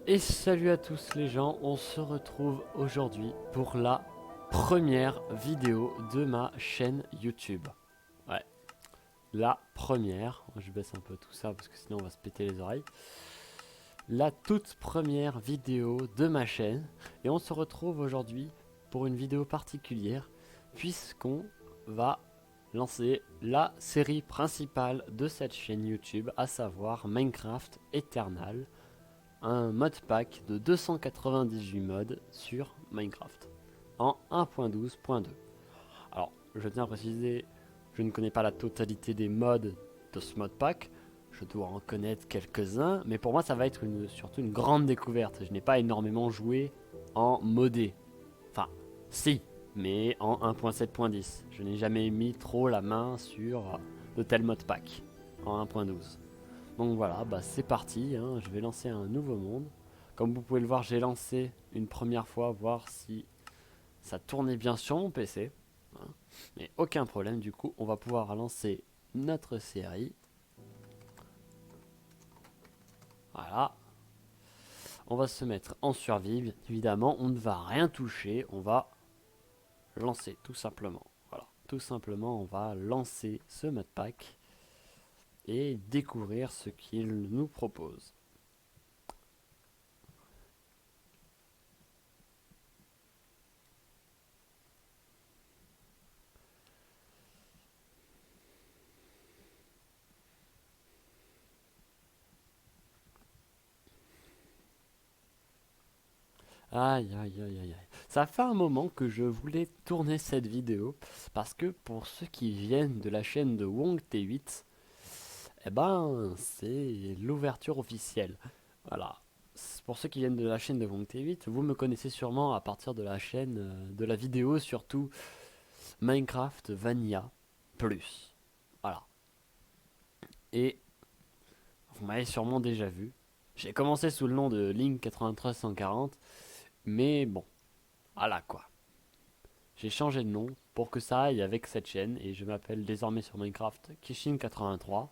Et salut à tous les gens, on se retrouve aujourd'hui pour la première vidéo de ma chaîne YouTube. Ouais, la première, je baisse un peu tout ça parce que sinon on va se péter les oreilles. La toute première vidéo de ma chaîne et on se retrouve aujourd'hui pour une vidéo particulière puisqu'on va lancer la série principale de cette chaîne YouTube, à savoir Minecraft Eternal, un modpack de 298 mods sur Minecraft en 1.12.2. Alors, je tiens à préciser, je ne connais pas la totalité des mods de ce modpack, je dois en connaître quelques-uns, mais pour moi ça va être surtout une grande découverte. Je n'ai pas énormément joué en modé. Enfin, si, mais en 1.7.10. Je n'ai jamais mis trop la main sur de tels modpacks en 1.12. Donc voilà, bah c'est parti, hein, je vais lancer un nouveau monde. Comme vous pouvez le voir, j'ai lancé une première fois, voir si ça tournait bien sur mon PC. Hein. Mais aucun problème, du coup, on va pouvoir lancer notre série. Voilà, on va se mettre en survie, bien évidemment, on ne va rien toucher, on va lancer tout simplement. Voilà, tout simplement, on va lancer ce modpack et découvrir ce qu'il nous propose. Aïe aïe aïe aïe aïe. Ça fait un moment que je voulais tourner cette vidéo parce que pour ceux qui viennent de la chaîne de Wong T8, eh ben c'est l'ouverture officielle. Voilà. Pour ceux qui viennent de la chaîne de Wong T8, vous me connaissez sûrement à partir de la chaîne de la vidéo, surtout Minecraft Vanilla Plus. Voilà. Et vous m'avez sûrement déjà vu. J'ai commencé sous le nom de Link9340, mais bon, voilà quoi. J'ai changé de nom pour que ça aille avec cette chaîne et je m'appelle désormais sur Minecraft Kishin83.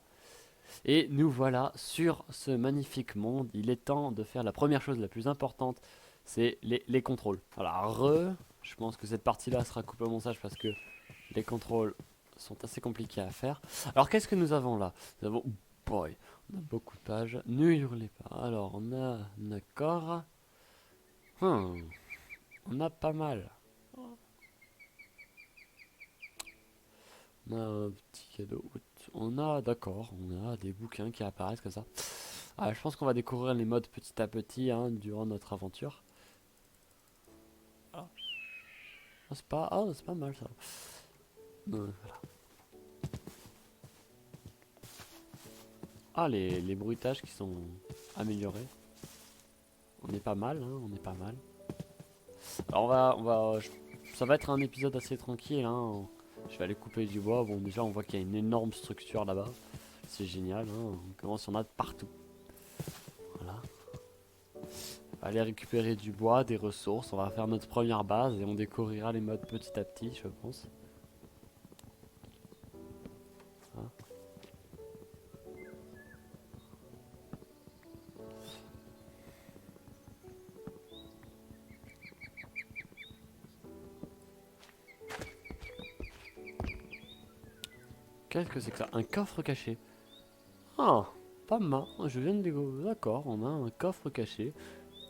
Et nous voilà sur ce magnifique monde. Il est temps de faire la première chose la plus importante, c'est les contrôles. Voilà, je pense que cette partie-là sera coupée au montage parce que les contrôles sont assez compliqués à faire. Alors qu'est-ce que nous avons là? Nous avons... Boy, on a beaucoup de pages. Ne hurlez pas. Alors on a... D'accord. On a pas mal. On a un petit cadeau. On a, d'accord, on a des bouquins qui apparaissent comme ça. Ah, je pense qu'on va découvrir les modes petit à petit hein, durant notre aventure. Ah, c'est pas mal ça. Voilà. Ah, les bruitages qui sont améliorés. On est pas mal, hein, on est pas mal. Alors ça va être un épisode assez tranquille. Hein. Je vais aller couper du bois. Bon, déjà, on voit qu'il y a une énorme structure là-bas. C'est génial. Hein. On commence, il y en a de partout. Voilà. Aller récupérer du bois, des ressources. On va faire notre première base et on découvrira les modes petit à petit, je pense. Hein. Qu'est-ce que c'est que ça? Un coffre caché. Ah, pas mal. Je viens de découvrir. D'accord, on a un coffre caché.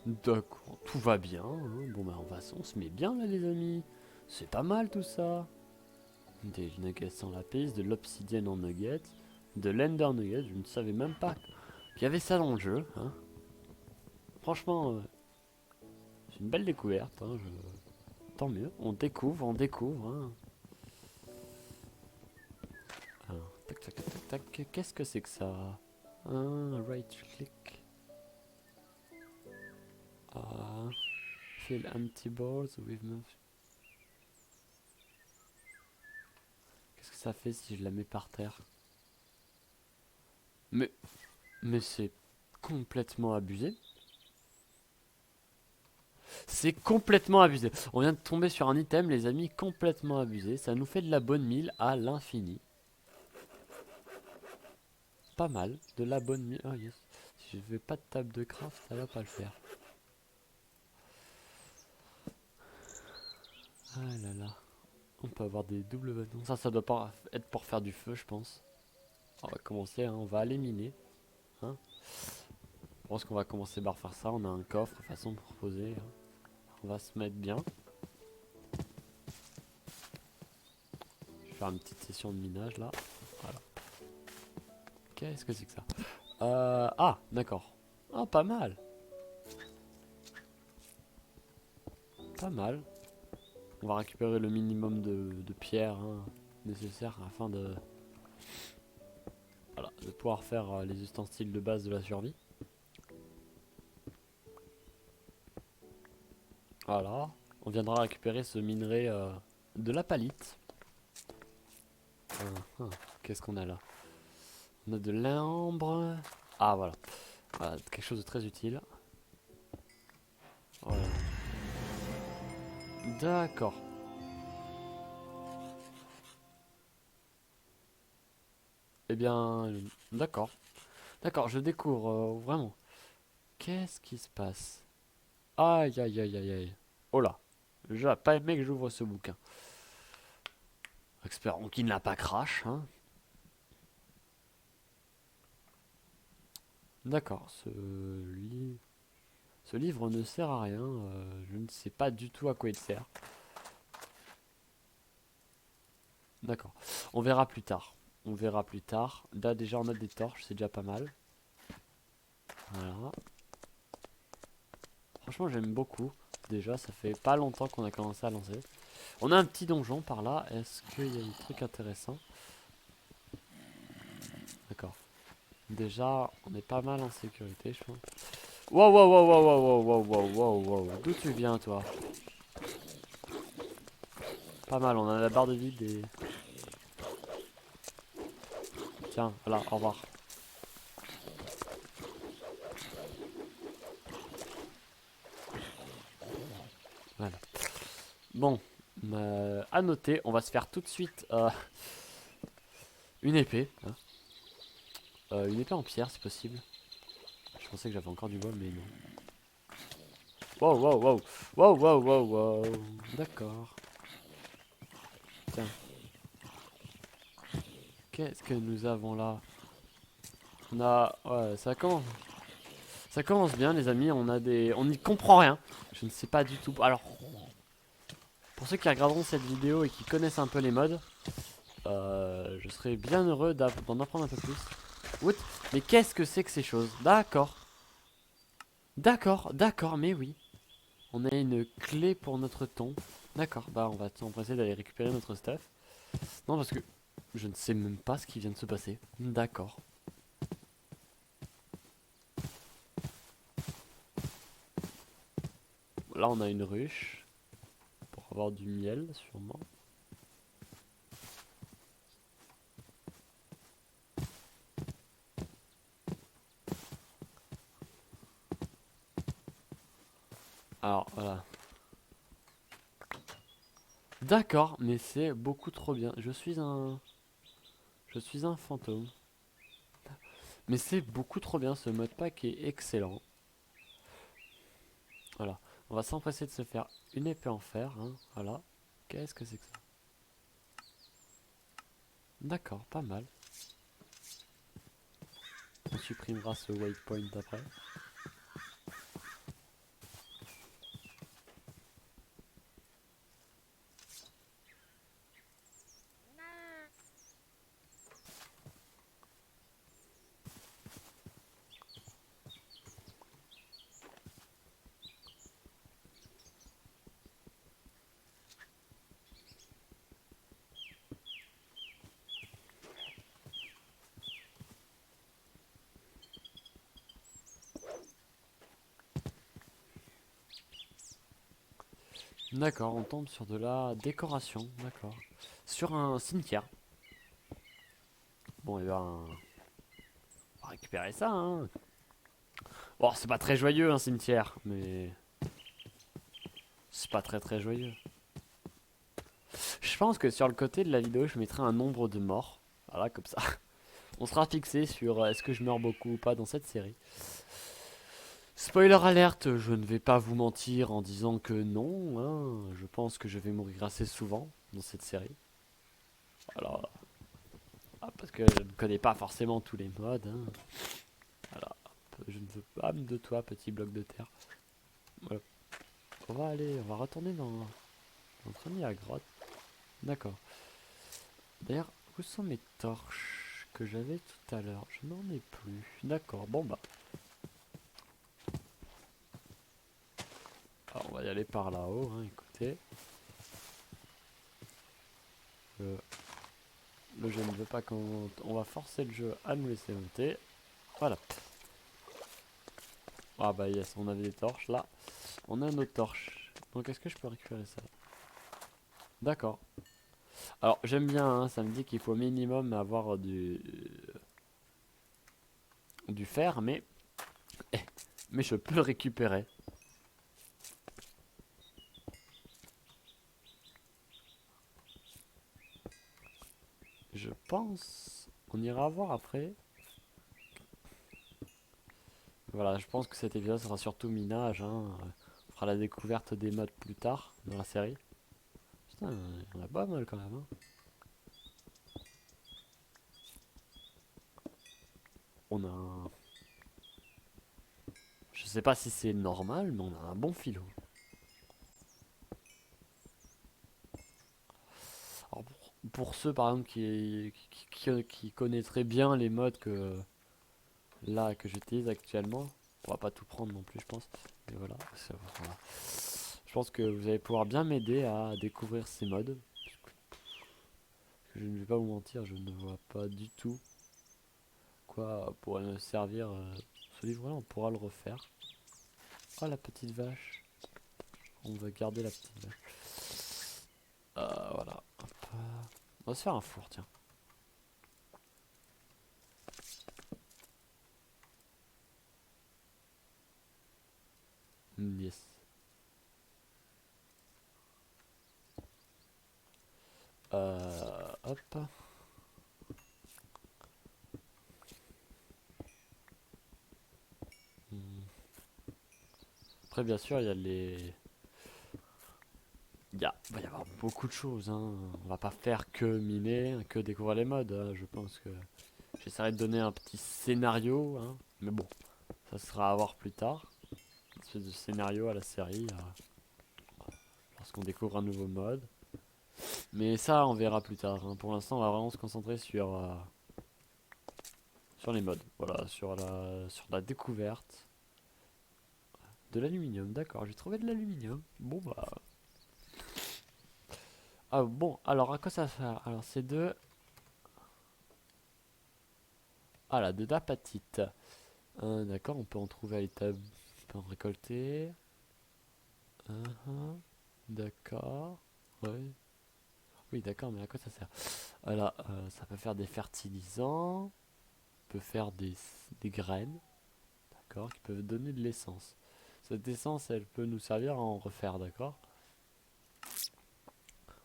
D'accord, tout va bien. Hein. Bon, bah, on se met bien là, les amis. C'est pas mal tout ça. Des nuggets sans lapis, de l'obsidienne en nuggets, de l'ender nuggets. Je ne savais même pas qu'il y avait ça dans le jeu. Hein. Franchement, c'est une belle découverte. Hein. Tant mieux. On découvre, on découvre. Hein. Alors, tac, tac, tac, tac. Qu'est-ce que c'est que ça? Un right click. Ah, fill empty balls with no... Qu'est-ce que ça fait si je la mets par terre? Mais, mais c'est complètement abusé. C'est complètement abusé. On vient de tomber sur un item, les amis, complètement abusé. Ça nous fait de la bonne mille à l'infini. Pas mal, de la bonne mille. Oh yes. Si je veux pas de table de craft, ça va pas le faire. Ah là là. On peut avoir des doubles bâtons. Ça doit pas être pour faire du feu, je pense. On va commencer, hein, on va aller miner. Hein. Je pense qu'on va commencer par faire ça. On a un coffre, de toute façon, pour poser. Hein. On va se mettre bien. Je vais faire une petite session de minage là. Voilà. Qu'est-ce que c'est que ça? Ah, d'accord. Ah, pas mal. Pas mal. On va récupérer le minimum de pierres hein, nécessaires afin de, voilà, de pouvoir faire les ustensiles de base de la survie. Voilà. On viendra récupérer ce minerai de la palite. Qu'est-ce qu'on a là? On a de l'ambre. Ah voilà. Voilà, quelque chose de très utile. Voilà. D'accord. Eh bien, d'accord. D'accord, je découvre vraiment. Qu'est-ce qui se passe? Aïe aïe aïe aïe aïe. Oh là. J'ai pas aimé que j'ouvre ce bouquin. Espérons qu'il n'a pas crash. Hein. D'accord, ce livre ne sert à rien. Je ne sais pas du tout à quoi il sert. D'accord. On verra plus tard. On verra plus tard. Là déjà on a des torches, c'est déjà pas mal. Voilà. Franchement j'aime beaucoup. Déjà ça fait pas longtemps qu'on a commencé à lancer. On a un petit donjon par là. Est-ce qu'il y a des trucs intéressants? D'accord. Déjà on est pas mal en sécurité je pense. Wow wow wow wow wow wow wow wow wow. D'où tu viens toi? Pas mal, on a la barre de vide et... Tiens, voilà, au revoir. Voilà. Bon, à noter, on va se faire tout de suite une épée. Hein. Une épée en pierre, si possible. Je pensais que j'avais encore du bois, mais non. Wow, wow, wow. Wow, wow, wow, wow. D'accord. Tiens. Qu'est-ce que nous avons là? On a... Ouais, ça commence... Ça commence bien, les amis. On a des... On n'y comprend rien. Je ne sais pas du tout... Alors... Pour ceux qui regarderont cette vidéo et qui connaissent un peu les modes, je serais bien heureux d'en apprendre un peu plus. What? Mais qu'est-ce que c'est que ces choses? D'accord. D'accord, d'accord, mais oui. On a une clé pour notre ton. D'accord, bah on va s'empresser d'aller récupérer notre stuff. Non, parce que je ne sais même pas ce qui vient de se passer. D'accord. Là, on a une ruche. Pour avoir du miel, sûrement. Alors, voilà. D'accord, mais c'est beaucoup trop bien. Je suis un fantôme. Mais c'est beaucoup trop bien, ce modpack est excellent. Voilà. On va s'empresser de se faire une épée en fer. Hein. Voilà. Qu'est-ce que c'est que ça? D'accord, pas mal. On supprimera ce waypoint après. D'accord, on tombe sur de la décoration. D'accord. Sur un cimetière. Bon, et ben... On va récupérer ça, hein. Bon, c'est pas très joyeux, un cimetière, mais... C'est pas très très joyeux. Je pense que sur le côté de la vidéo, je mettrai un nombre de morts. Voilà, comme ça. On sera fixé sur est-ce que je meurs beaucoup ou pas dans cette série. Spoiler alerte, je ne vais pas vous mentir en disant que non, hein, je pense que je vais mourir assez souvent dans cette série. Alors, parce que je ne connais pas forcément tous les modes. Hein. Alors, je ne veux pas de toi, petit bloc de terre. Voilà. On va retourner dans notre première grotte. D'accord. D'ailleurs, où sont mes torches que j'avais tout à l'heure? Je n'en ai plus. D'accord, bon bah. Alors, on va y aller par là-haut, hein, écoutez. Le jeu ne veut pas qu'on monte. On va forcer le jeu à nous laisser monter. Voilà. Ah bah yes, on avait des torches là. On a nos torches. Donc est-ce que je peux récupérer ça? D'accord. Alors j'aime bien, hein, ça me dit qu'il faut au minimum avoir du fer, mais je peux le récupérer. Je pense. On ira voir après. Voilà, je pense que cet épisode sera surtout minage. Hein. On fera la découverte des modes plus tard dans la série. Putain, il y en a pas mal quand même. Hein. On a un... Je sais pas si c'est normal, mais on a un bon filon. Alors pour ceux par exemple qui connaîtraient bien les modes que j'utilise actuellement, on va pas tout prendre non plus je pense, mais voilà, voilà. Je pense que vous allez pouvoir bien m'aider à découvrir ces modes. Je ne vais pas vous mentir, je ne vois pas du tout quoi pourrait me servir. Ce livre là on pourra le refaire. Oh la petite vache, on va garder la petite vache. Voilà. Hop. On va se faire un four tiens. Yes. Hop. Hmm. Après, bien sûr, il y a les. Il va y avoir beaucoup de choses. Hein. On va pas faire que mimer, que découvrir les modes. Hein. Je pense que j'essaierai de donner un petit scénario. Hein. Mais bon, ça sera à voir plus tard. Une espèce de scénario à la série. Lorsqu'on découvre un nouveau mode. Mais ça, on verra plus tard. Hein. Pour l'instant, on va vraiment se concentrer sur les modes. Voilà, sur la découverte. De l'aluminium, d'accord, j'ai trouvé de l'aluminium. Bon bah. Ah bon, alors à quoi ça sert? Alors c'est de. Ah là, de l'apatite. D'accord, on peut en trouver à l'étable. On peut en récolter. D'accord. Ouais. Oui, d'accord, mais à quoi ça sert? Voilà, ça peut faire des fertilisants. Peut faire des graines. D'accord, qui peuvent donner de l'essence. Cette essence, elle peut nous servir à en refaire, d'accord?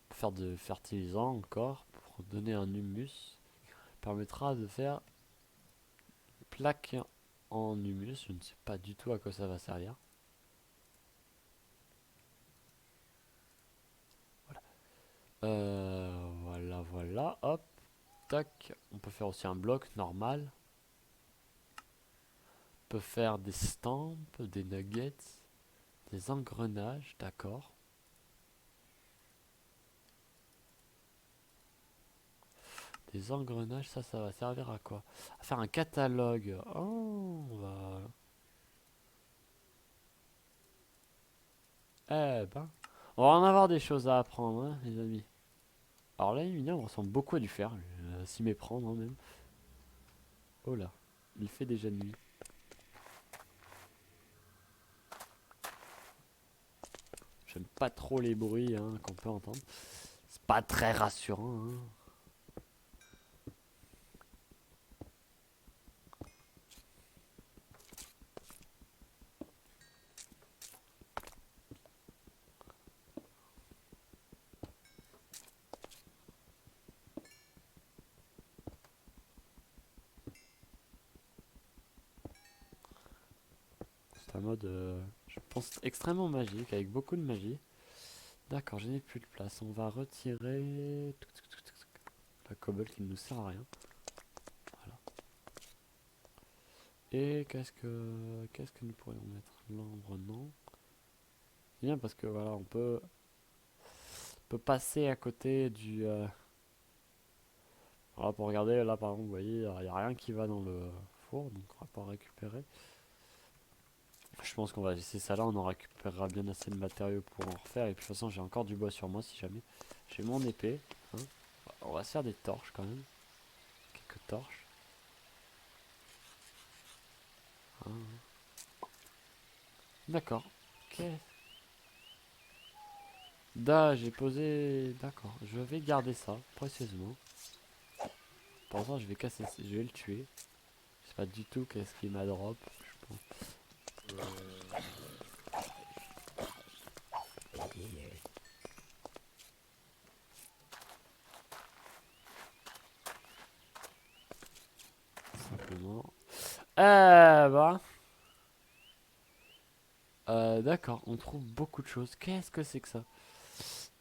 Pour faire de fertilisants encore, pour donner un humus. Permettra de faire plaque en humus. Je ne sais pas du tout à quoi ça va servir. Voilà. Voilà, voilà. Hop. Tac. On peut faire aussi un bloc normal. On peut faire des stampes, des nuggets, des engrenages. D'accord. Des engrenages, ça va servir à quoi? À faire un catalogue. Oh, on va... Eh ben, on va en avoir des choses à apprendre, hein, les amis. Alors l'aluminium ressemble beaucoup à du fer, s'y méprendre hein, même. Oh là, il fait déjà nuit. J'aime pas trop les bruits hein, qu'on peut entendre. C'est pas très rassurant. Hein. C'est un mode, je pense, extrêmement magique, avec beaucoup de magie. D'accord, je n'ai plus de place. On va retirer la cobble qui ne nous sert à rien. Voilà. Et qu'est-ce que nous pourrions mettre? L'ombre, non. C'est bien parce que voilà, on peut passer à côté du... Voilà, pour regarder, là par exemple, vous voyez, il n'y a rien qui va dans le four, donc on va pas récupérer. Je pense qu'on va laisser ça là, on en récupérera bien assez de matériaux pour en refaire. Et puis de toute façon, j'ai encore du bois sur moi si jamais. J'ai mon épée. Hein. On va se faire des torches quand même. Quelques torches. Hein. D'accord. Ok. J'ai posé... D'accord. Je vais garder ça, précisément. Pour l'instant, je vais casser... Je vais le tuer. Je sais pas du tout qu'est-ce qu'il m'a drop. Je pense. Simplement. Bah... d'accord, on trouve beaucoup de choses. Qu'est-ce que c'est que ça?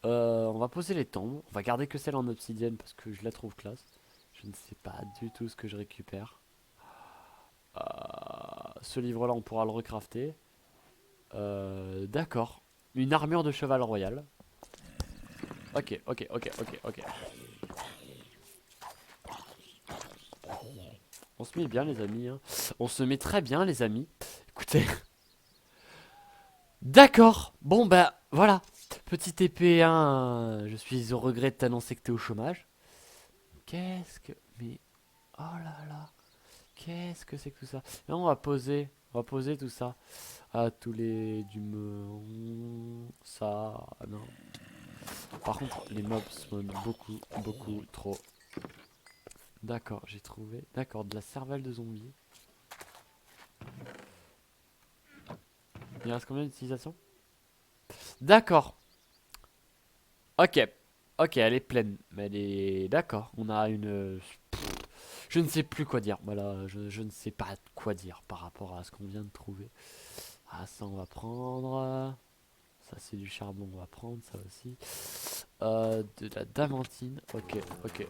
On va poser les tombes. On va garder que celle en obsidienne parce que je la trouve classe. Je ne sais pas du tout ce que je récupère. Ce livre-là, on pourra le recrafter. D'accord. Une armure de cheval royal. Ok, ok, ok, ok, ok. On se met bien, les amis. Hein. On se met très bien, les amis. Écoutez. D'accord. Bon, bah, voilà. Petit épée, hein. Je suis au regret de t'annoncer que t'es au chômage. Qu'est-ce que... Mais... Oh là là. Qu'est-ce que c'est que tout ça? Et on va poser tout ça. Ah, tous les du ça, non. Par contre, les mobs spawnent beaucoup, beaucoup trop. D'accord, j'ai trouvé. D'accord, de la cervelle de zombie. Il reste combien d'utilisations? D'accord. Ok. Ok, elle est pleine. Mais elle est... D'accord, on a une... Je ne sais plus quoi dire. Voilà, je ne sais pas quoi dire par rapport à ce qu'on vient de trouver. Ah, ça, on va prendre. Ça, c'est du charbon, on va prendre ça aussi. De la damantine. Ok, ok.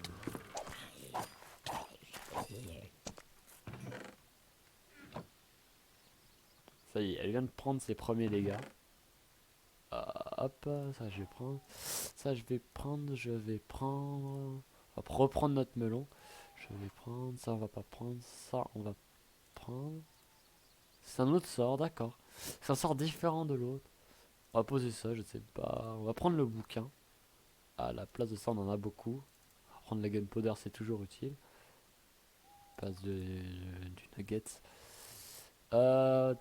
Ça y est, elle vient de prendre ses premiers dégâts. Hop, ça je vais prendre. Ça je vais prendre, je vais prendre. On va reprendre notre melon. Je vais prendre, ça on va pas prendre, ça on va prendre. C'est un autre sort, d'accord. C'est un sort différent de l'autre. On va poser ça, je sais pas. On va prendre le bouquin. À la place de ça, on en a beaucoup. On va prendre la gunpowder, c'est toujours utile. Place du nugget. Euh,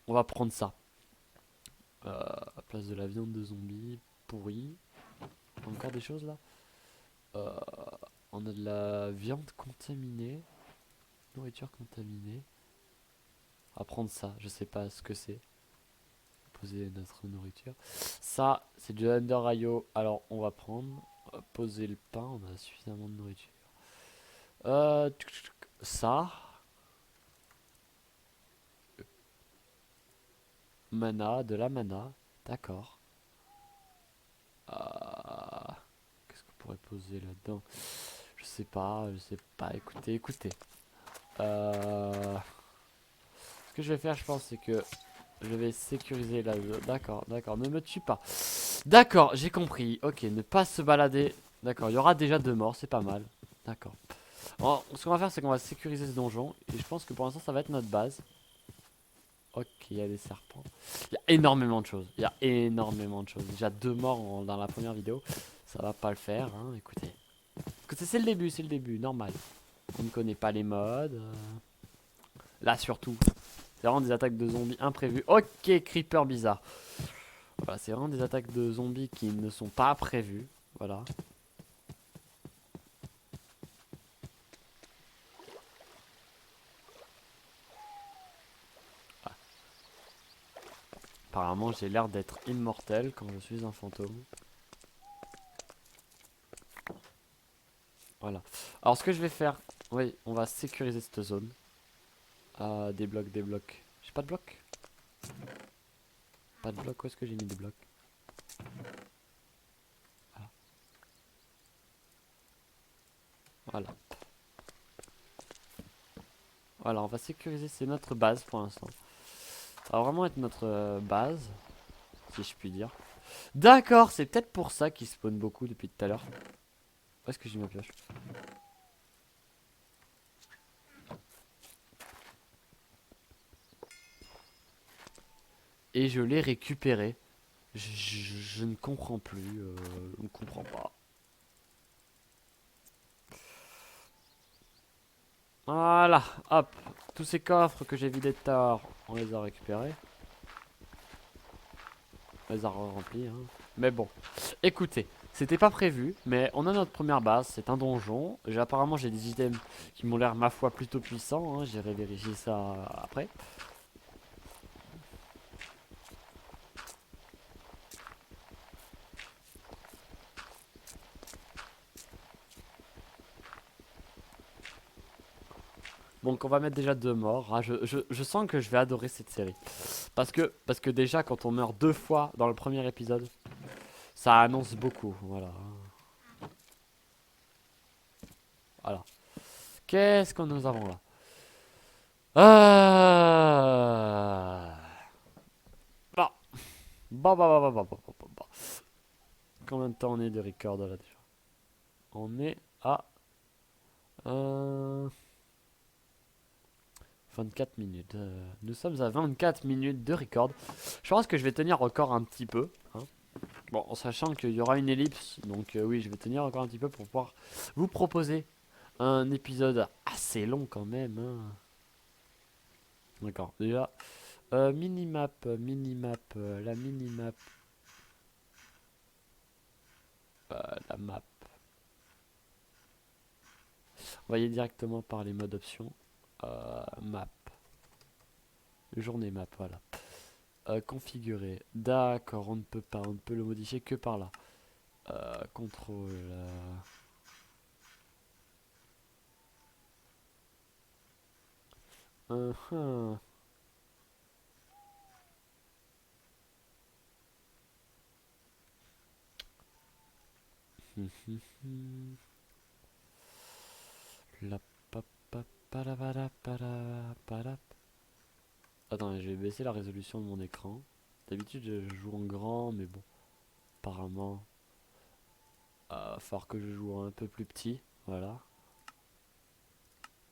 on va prendre ça. À place de la viande de zombie pourrie. Encore des choses là. Euh, on a de la viande contaminée. Nourriture contaminée. On va prendre ça. Je sais pas ce que c'est. Poser notre nourriture. Ça, c'est du Under IO. Alors, on va prendre. On va poser le pain. On a suffisamment de nourriture. Ça. Mana. De la mana. D'accord. Qu'est-ce qu'on pourrait poser là-dedans? Je sais pas. Je sais pas. Écoutez, écoutez. Ce que je vais faire, je pense, c'est que je vais sécuriser la zone. D'accord, d'accord. Ne me tue pas. D'accord, j'ai compris. Ok, ne pas se balader. D'accord, il y aura déjà 2 morts, c'est pas mal. D'accord. Ce qu'on va faire, c'est qu'on va sécuriser ce donjon. Et je pense que pour l'instant, ça va être notre base. Ok, il y a des serpents. Il y a énormément de choses. Il y a énormément de choses. Déjà 2 morts dans la première vidéo. Ça va pas le faire, hein. Écoutez. Écoutez, c'est le début, normal. On ne connaît pas les modes. Là, surtout. C'est vraiment des attaques de zombies imprévues. Ok, creeper bizarre. Voilà, c'est vraiment des attaques de zombies qui ne sont pas prévues. Voilà. Ah. Apparemment, j'ai l'air d'être immortel quand je suis un fantôme. Voilà. Alors, ce que je vais faire, oui, on va sécuriser cette zone. Des blocs, des blocs. J'ai pas de bloc. Pas de bloc, où est-ce que j'ai mis des blocs? Voilà. Voilà, on va sécuriser, c'est notre base pour l'instant. Ça va vraiment être notre base, si je puis dire. D'accord, c'est peut-être pour ça qu'il spawn beaucoup depuis tout à l'heure. Où est-ce que j'ai ma pioche? Et je l'ai récupéré. Je ne comprends plus, je ne comprends pas. Voilà, hop. Tous ces coffres que j'ai vidés tout à l'heure, on les a récupérés. On les a remplis, hein. Mais bon, écoutez, c'était pas prévu, mais on a notre première base, c'est un donjon. Apparemment, j'ai des items qui m'ont l'air, ma foi, plutôt puissants, hein. J'irai vérifier ça après. Donc on va mettre déjà 2 morts. Ah, je sens que je vais adorer cette série. Parce que déjà, quand on meurt 2 fois dans le premier épisode, ça annonce beaucoup. Voilà. Voilà. Qu'est-ce que nous avons là? Bon. Bon, bon, bon, bon, bon, bon, bon, bon. Combien de temps on est de record là déjà? On est à 24 minutes. Nous sommes à 24 minutes de record. Je pense que je vais tenir encore un petit peu, hein. Bon, en sachant qu'il y aura une ellipse. Donc oui, je vais tenir encore un petit peu pour pouvoir vous proposer un épisode assez long quand même, hein. D'accord, déjà. Minimap, minimap, la minimap. La map. On va y aller directement par les modes options. Map. Journée map, voilà. Configurer. D'accord, on ne peut pas. On ne peut le modifier que par là. Contrôle. Uh-huh. La pa pa pa la pa la pa la pa la. Attends, je vais baisser la résolution de mon écran. D'habitude, je joue en grand, mais bon, apparemment, va falloir que je joue un peu plus petit. Voilà.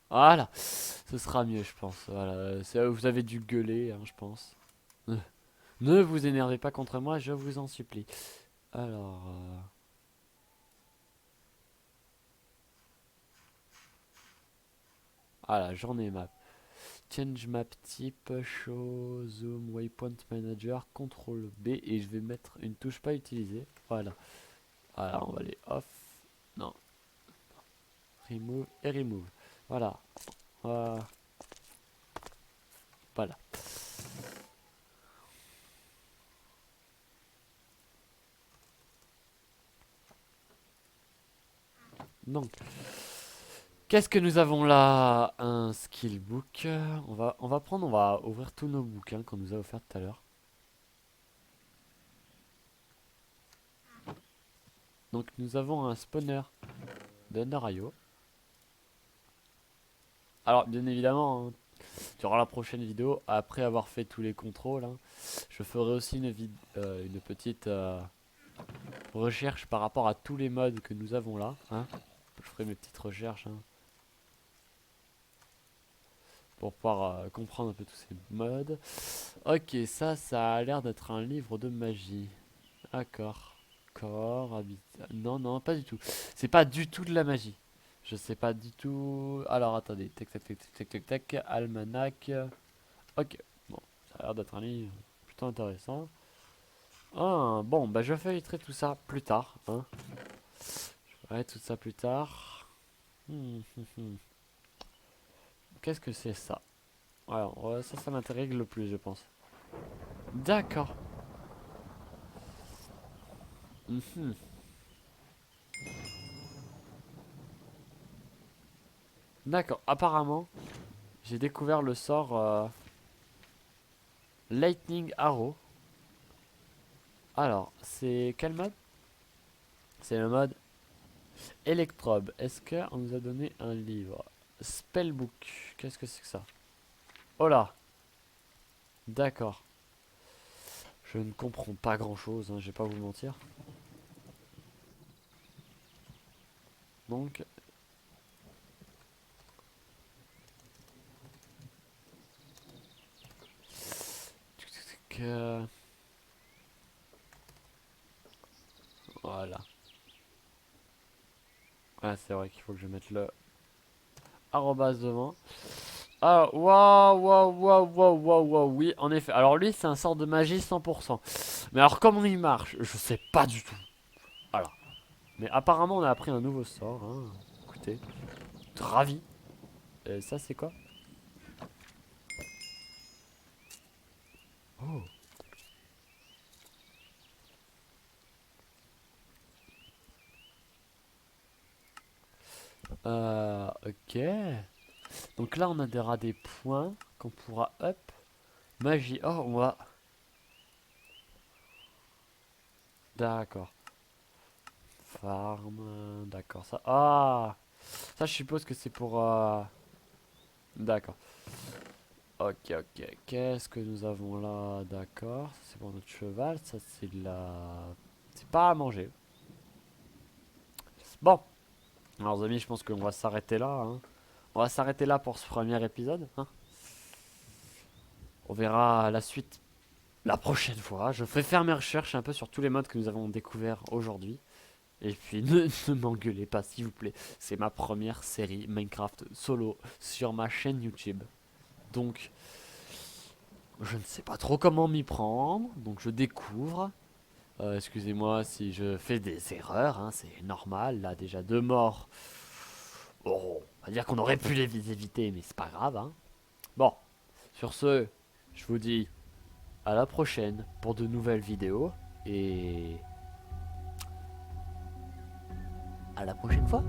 Voilà, ce sera mieux, je pense. Voilà, vous avez dû gueuler, hein, je pense. Ne vous énervez pas contre moi, je vous en supplie. Alors, voilà, journée map. Change map type, show, zoom, waypoint manager, contrôle B et je vais mettre une touche pas utilisée. Voilà. Voilà, on va aller off. Non. Remove et remove. Voilà. Voilà. Donc, qu'est-ce que nous avons là? Un skill book. On va ouvrir tous nos bouquins qu'on nous a offerts tout à l'heure. Donc, nous avons un spawner de Narayo. Alors, bien évidemment, hein, durant la prochaine vidéo, après avoir fait tous les contrôles, hein, je ferai aussi une petite recherche par rapport à tous les modes que nous avons là, hein. Je ferai mes petites recherches, hein, pour pouvoir comprendre un peu tous ces modes. Ok, ça a l'air d'être un livre de magie. D'accord. Corps, habitat. Non, non, pas du tout. C'est pas du tout de la magie. Je sais pas du tout. Alors attendez. Tac, tac, tac, tac, tac, tac, tac. Almanach. Ok. Bon, ça a l'air d'être un livre plutôt intéressant. Ah, bon, bah je feuilleterai tout ça plus tard, hein. Je ferai tout ça plus tard. Qu'est-ce que c'est ça? Alors, ouais, ça m'intéresse le plus, je pense. D'accord. Mhm. D'accord. Apparemment, j'ai découvert le sort. Lightning Arrow. Alors, c'est quel mode? C'est le mode Electrobe. Est-ce qu'on nous a donné un livre? Spellbook. Qu'est-ce que c'est que ça? Oh là. D'accord. Je ne comprends pas grand chose, hein, je vais pas vous mentir. Donc. Voilà. Ah, c'est vrai qu'il faut que je mette le arrobase devant. Ah, waouh, waouh, waouh, waouh, waouh, waouh, oui, en effet. Alors lui, c'est un sort de magie 100%. Mais alors, comment il marche? Je sais pas du tout. Voilà. Mais apparemment, on a appris un nouveau sort. Hein. Écoutez, ravi. Ça, c'est quoi? Oh. Ok. Donc là, on aura des points qu'on pourra up. Magie. Oh, on va. D'accord. Farm. D'accord. Ça. Ah. Ça, je suppose que c'est pour. D'accord. Ok, ok. Qu'est-ce que nous avons là? D'accord. Ça, c'est pour notre cheval. Ça, c'est de la. C'est pas à manger. Bon. Alors, les amis, je pense qu'on va s'arrêter là. Hein. On va s'arrêter là pour ce premier épisode. Hein. On verra la suite la prochaine fois. Je fais faire mes recherches un peu sur tous les modes que nous avons découverts aujourd'hui. Et puis ne m'engueulez pas s'il vous plaît. C'est ma première série Minecraft solo sur ma chaîne YouTube. Donc je ne sais pas trop comment m'y prendre. Donc je découvre. Excusez-moi si je fais des erreurs. Hein, c'est normal. Là déjà 2 morts. Bon, on va dire qu'on aurait pu les éviter. Mais c'est pas grave. Hein. Bon. Sur ce, je vous dis à la prochaine pour de nouvelles vidéos. Et à la prochaine fois.